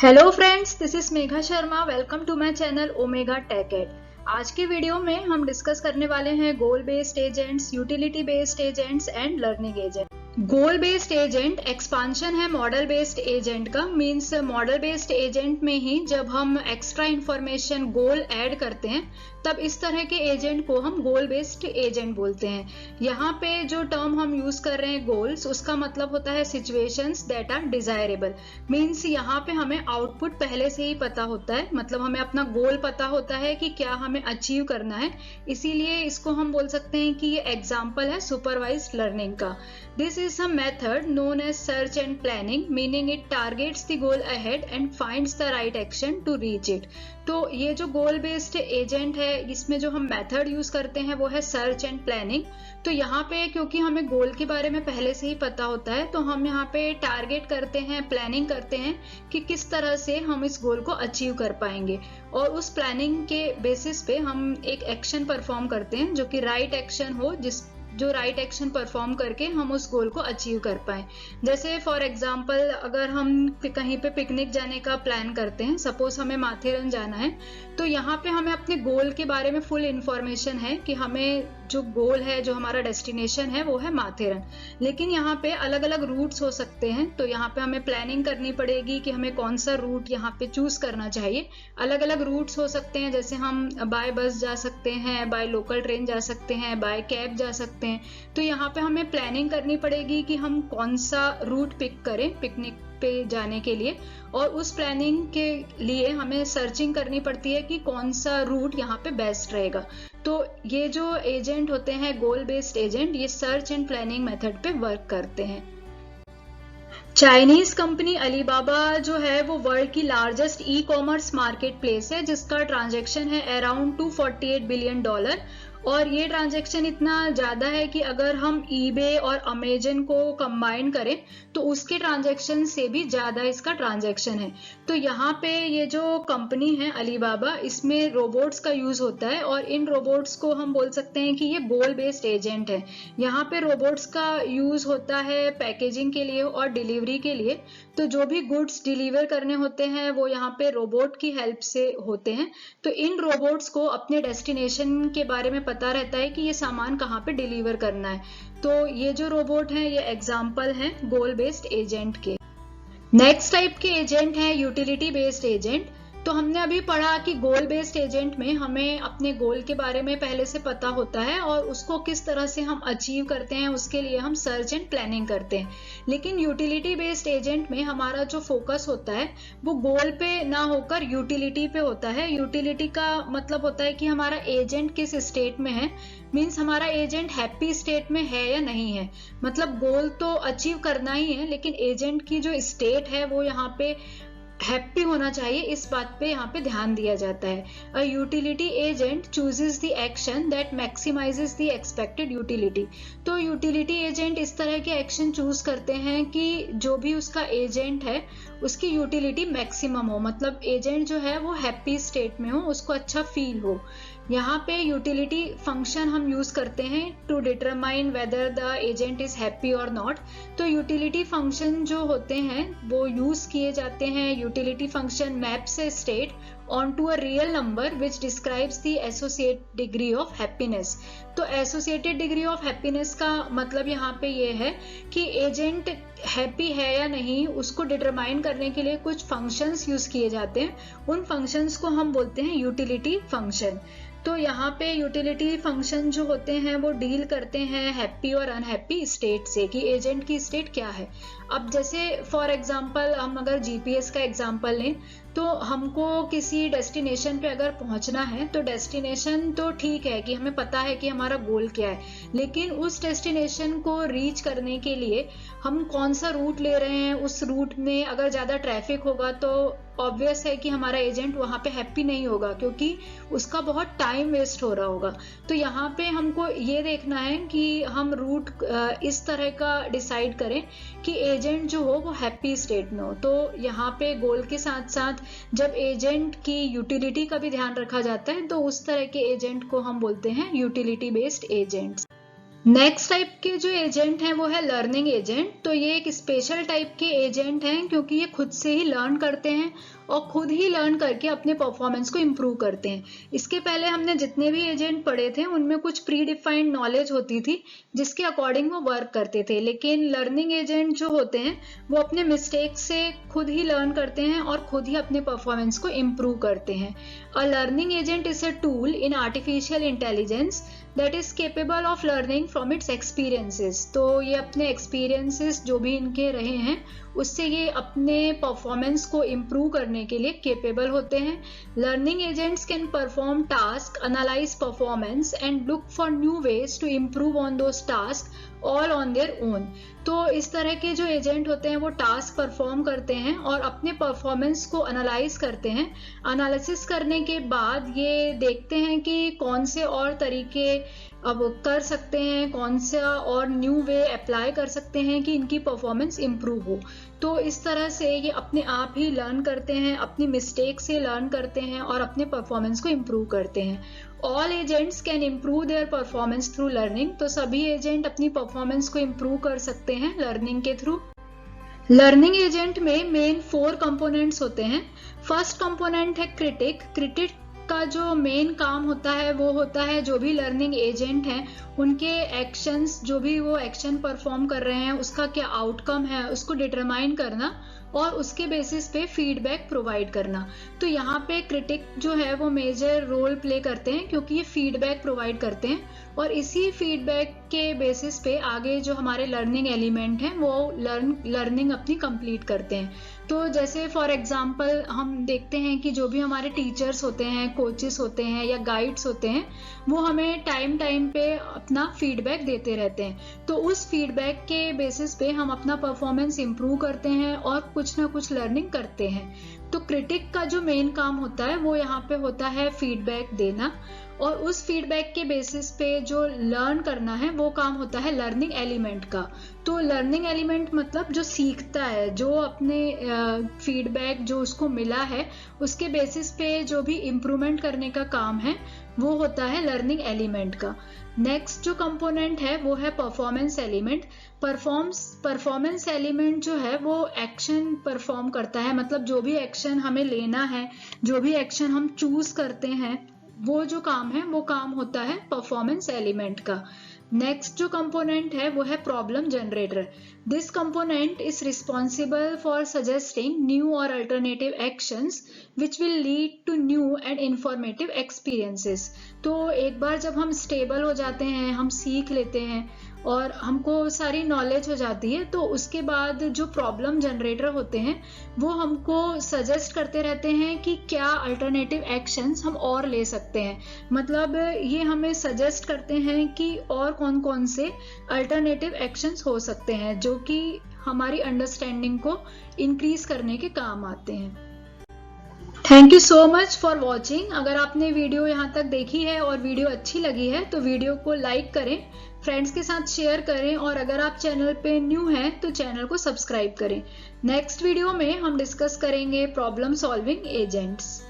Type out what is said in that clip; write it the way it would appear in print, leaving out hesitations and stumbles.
Hello friends, this is Megha Sharma. Welcome to my channel Omega Tech Ed. आज की वीडियो में हम डिस्कस करने वाले हैं goal based agents, utility based agents and learning agent. Goal based agent expansion है मॉडल बेस्ड एजेंट का। मींस मॉडल बेस्ड एजेंट में ही जब हम एक्स्ट्रा इंफॉर्मेशन गोल ऐड करते हैं तब इस तरह के एजेंट को हम गोल बेस्ड एजेंट बोलते हैं। यहाँ पे जो टर्म हम यूज कर रहे हैं गोल्स, उसका मतलब होता है situations that are desirable. Means यहाँ पे हमें आउटपुट पहले से ही पता होता है, मतलब हमें अपना गोल पता होता है कि क्या हमें अचीव करना है। इसीलिए इसको हम बोल सकते हैं कि ये एग्जाम्पल है सुपरवाइज्ड लर्निंग का। This is a method known as search and planning, meaning it targets the goal ahead and finds the right action to reach it. तो ये जो गोल बेस्ड एजेंट है, इसमें जो हम मेथड यूज करते हैं वो है सर्च एंड प्लानिंग। तो यहाँ पे क्योंकि हमें गोल के बारे में पहले से ही पता होता है, तो हम यहाँ पे टारगेट करते हैं, प्लानिंग करते हैं कि किस तरह से हम इस गोल को अचीव कर पाएंगे। और उस प्लानिंग के बेसिस पे हम एक एक्शन परफॉर्म करते हैं जो कि राइट एक्शन हो, जो राइट एक्शन परफॉर्म करके हम उस गोल को अचीव कर पाए। जैसे फॉर एग्जांपल, अगर हम कहीं पे पिकनिक जाने का प्लान करते हैं, सपोज हमें माथेरन जाना है, तो यहाँ पे हमें अपने गोल के बारे में फुल इंफॉर्मेशन है कि हमें जो गोल है, जो हमारा डेस्टिनेशन है वो है माथेरन। लेकिन यहाँ पे अलग अलग रूट्स हो सकते हैं, तो यहाँ पे हमें प्लानिंग करनी पड़ेगी कि हमें कौन सा रूट यहाँ पे चूज करना चाहिए। अलग अलग रूट्स हो सकते हैं, जैसे हम बाय बस जा सकते हैं, बाय लोकल ट्रेन जा सकते हैं, बाय कैब जा सकते हैं। तो यहाँ पे हमें प्लानिंग करनी पड़ेगी कि हम कौन सा रूट पिक करें पिकनिक पे जाने के लिए। और उस प्लानिंग के लिए हमें सर्चिंग करनी पड़ती है कि कौन सा रूट यहाँ पे बेस्ट रहेगा। तो ये जो एजेंट होते हैं गोल बेस्ड एजेंट, ये सर्च एंड प्लानिंग मेथड पे वर्क करते हैं। चाइनीज कंपनी अलीबाबा जो है वो वर्ल्ड की largest e commerce market place है, जिसका ट्रांजैक्शन है अराउंड $248 बिलियन। और ये ट्रांजैक्शन इतना ज्यादा है कि अगर हम ईबे और अमेजन को कंबाइन करें तो उसके ट्रांजैक्शन से भी ज्यादा इसका ट्रांजैक्शन है। तो यहाँ पे ये जो कंपनी है अलीबाबा, इसमें रोबोट्स का यूज होता है और इन रोबोट्स को हम बोल सकते हैं कि ये गोल बेस्ड एजेंट है। यहाँ पे रोबोट्स का यूज होता है पैकेजिंग के लिए और डिलीवरी के लिए। तो जो भी गुड्स डिलीवर करने होते हैं वो यहाँ पे रोबोट की हेल्प से होते हैं। तो इन रोबोट्स को अपने डेस्टिनेशन के बारे में पता रहता है कि ये सामान कहाँ पे डिलीवर करना है। तो ये जो रोबोट हैं, ये एग्जाम्पल हैं गोल बेस्ड एजेंट के। नेक्स्ट टाइप के एजेंट हैं यूटिलिटी बेस्ड एजेंट। तो हमने अभी पढ़ा कि गोल बेस्ड एजेंट में हमें अपने गोल के बारे में पहले से पता होता है और उसको किस तरह से हम अचीव करते हैं उसके लिए हम सर्च एंड प्लानिंग करते हैं। लेकिन यूटिलिटी बेस्ड एजेंट में हमारा जो फोकस होता है वो गोल पे ना होकर यूटिलिटी पे होता है। यूटिलिटी का मतलब होता है कि हमारा एजेंट किस स्टेट में है। मीन्स हमारा एजेंट हैप्पी स्टेट में है या नहीं है। मतलब गोल तो अचीव करना ही है, लेकिन एजेंट की जो स्टेट है वो यहाँ पे हैप्पी होना चाहिए, इस बात पे यहाँ पे ध्यान दिया जाता है। A utility agent chooses the action that maximises the expected utility. तो यूटिलिटी एजेंट इस तरह के एक्शन चूज करते हैं कि जो भी उसका एजेंट है उसकी यूटिलिटी मैक्सिमम हो, मतलब एजेंट जो है वो हैप्पी स्टेट में हो, उसको अच्छा फील हो। यहाँ पे यूटिलिटी फंक्शन हम यूज करते हैं to determine whether the agent is happy और नॉट। तो यूटिलिटी फंक्शन जो होते हैं वो यूज किए जाते हैं। Utility function maps a state onto a real number which describes the associated degree of happiness। तो associated degree of happiness का मतलब यहाँ पे ये है कि एजेंट हैप्पी है या नहीं उसको डिटरमाइन करने के लिए कुछ फंक्शंस यूज किए जाते हैं। उन फंक्शंस को हम बोलते हैं यूटिलिटी फंक्शन। तो यहाँ पे यूटिलिटी फंक्शन जो होते हैं वो डील करते हैं हैप्पी और अनहैप्पी स्टेट से, कि एजेंट की स्टेट क्या है। अब जैसे फॉर एग्जांपल हम अगर जीपीएस का एग्जांपल लें, तो हमको किसी डेस्टिनेशन पे अगर पहुंचना है तो डेस्टिनेशन तो ठीक है कि हमें पता है कि हमारा गोल क्या है, लेकिन उस डेस्टिनेशन को रीच करने के लिए हम कौन सा रूट ले रहे हैं, उस रूट में अगर ज्यादा ट्रैफिक होगा तो ऑब्वियस है कि हमारा एजेंट वहां पे हैप्पी नहीं होगा, क्योंकि उसका बहुत टाइम वेस्ट हो रहा होगा। तो यहाँ पे हमको ये देखना है कि हम रूट इस तरह का डिसाइड करें कि एजेंट जो हो वो हैप्पी स्टेट में हो। तो यहाँ पे गोल के साथ साथ जब एजेंट की यूटिलिटी का भी ध्यान रखा जाता है, तो उस तरह के एजेंट को हम बोलते हैं utility based agents. Next type के जो एजेंट हैं वो है लर्निंग एजेंट। तो ये एक स्पेशल टाइप के एजेंट हैं क्योंकि ये खुद से ही लर्न करते हैं और खुद ही लर्न करके अपने परफॉर्मेंस को इम्प्रूव करते हैं। इसके पहले हमने जितने भी एजेंट पढ़े थे उनमें कुछ प्री डिफाइंड नॉलेज होती थी जिसके अकॉर्डिंग वो वर्क करते थे, लेकिन लर्निंग एजेंट जो होते हैं वो अपने मिस्टेक से खुद ही लर्न करते हैं और खुद ही अपने परफॉर्मेंस को इम्प्रूव करते हैं। A learning agent is a tool in artificial intelligence that is capable of learning from its experiences। तो ये अपने experiences जो भी इनके रहे हैं उससे ये अपने परफॉर्मेंस को इम्प्रूव करने के लिए केपेबल होते हैं। Learning agents can perform task, analyse performance and look for new ways to improve on those task all on their own. तो इस तरह के जो एजेंट होते हैं वो टास्क परफॉर्म करते हैं और अपने परफॉर्मेंस को एनालाइज करते हैं। एनालिसिस करने के बाद ये देखते हैं कि कौन से और तरीके अब कर सकते हैं, कौन सा और न्यू वे अप्लाई कर सकते हैं कि इनकी परफॉर्मेंस इम्प्रूव हो। तो इस तरह से ये अपने आप ही लर्न करते हैं, अपनी मिस्टेक से लर्न करते हैं और अपने परफॉर्मेंस को इम्प्रूव करते हैं। All agents can improve their performance through learning. तो सभी एजेंट अपनी परफॉर्मेंस को इम्प्रूव कर सकते हैं लर्निंग के थ्रू। लर्निंग एजेंट में मेन 4 कंपोनेंट्स होते हैं। फर्स्ट कंपोनेंट है क्रिटिक। क्रिटिक का जो मेन काम होता है वो होता है जो भी लर्निंग एजेंट हैं उनके एक्शंस, जो भी वो एक्शन परफॉर्म कर रहे हैं उसका क्या आउटकम है उसको डिटरमाइन करना और उसके बेसिस पे फीडबैक प्रोवाइड करना। तो यहाँ पे क्रिटिक जो है वो मेजर रोल प्ले करते हैं क्योंकि ये फीडबैक प्रोवाइड करते हैं और इसी फीडबैक के बेसिस पे आगे जो हमारे लर्निंग एलिमेंट हैं वो लर्निंग अपनी कंप्लीट करते हैं। तो जैसे फॉर एग्जांपल हम देखते हैं कि जो भी हमारे टीचर्स होते हैं, कोचेस होते हैं या गाइड्स होते हैं वो हमें टाइम पे अपना फीडबैक देते रहते हैं। तो उस फीडबैक के बेसिस पे हम अपना परफॉर्मेंस इम्प्रूव करते हैं और कुछ ना कुछ लर्निंग करते हैं। तो क्रिटिक का जो मेन काम होता है वो यहाँ पे होता है फीडबैक देना और उस फीडबैक के बेसिस पे जो लर्न करना है वो काम होता है लर्निंग एलिमेंट का। तो लर्निंग एलिमेंट मतलब जो सीखता है, जो अपने फीडबैक जो उसको मिला है उसके बेसिस पे जो भी इम्प्रूवमेंट करने का काम है वो होता है लर्निंग एलिमेंट का। नेक्स्ट जो कंपोनेंट है वो है परफॉर्मेंस एलिमेंट। परफॉर्मेंस एलिमेंट जो है वो एक्शन परफॉर्म करता है, मतलब जो भी एक्शन हमें लेना है, जो भी एक्शन हम चूज करते हैं वो जो काम है वो काम होता है परफॉर्मेंस एलिमेंट का। नेक्स्ट जो कंपोनेंट है वो है problem generator. This component is responsible for suggesting new और alternative actions which will lead to new and informative experiences. तो एक बार जब हम स्टेबल हो जाते हैं, हम सीख लेते हैं और हमको सारी नॉलेज हो जाती है तो उसके बाद जो प्रॉब्लम जनरेटर होते हैं वो हमको सजेस्ट करते रहते हैं कि क्या अल्टरनेटिव एक्शंस हम और ले सकते हैं। मतलब ये हमें सजेस्ट करते हैं कि और कौन कौन से अल्टरनेटिव एक्शंस हो सकते हैं जो कि हमारी अंडरस्टैंडिंग को इंक्रीज करने के काम आते हैं। Thank you so much for watching. अगर आपने वीडियो यहाँ तक देखी है और वीडियो अच्छी लगी है तो वीडियो को लाइक करें, फ्रेंड्स के साथ शेयर करें और अगर आप चैनल पे न्यू हैं तो चैनल को सब्सक्राइब करें। नेक्स्ट वीडियो में हम डिस्कस करेंगे प्रॉब्लम सॉल्विंग एजेंट्स।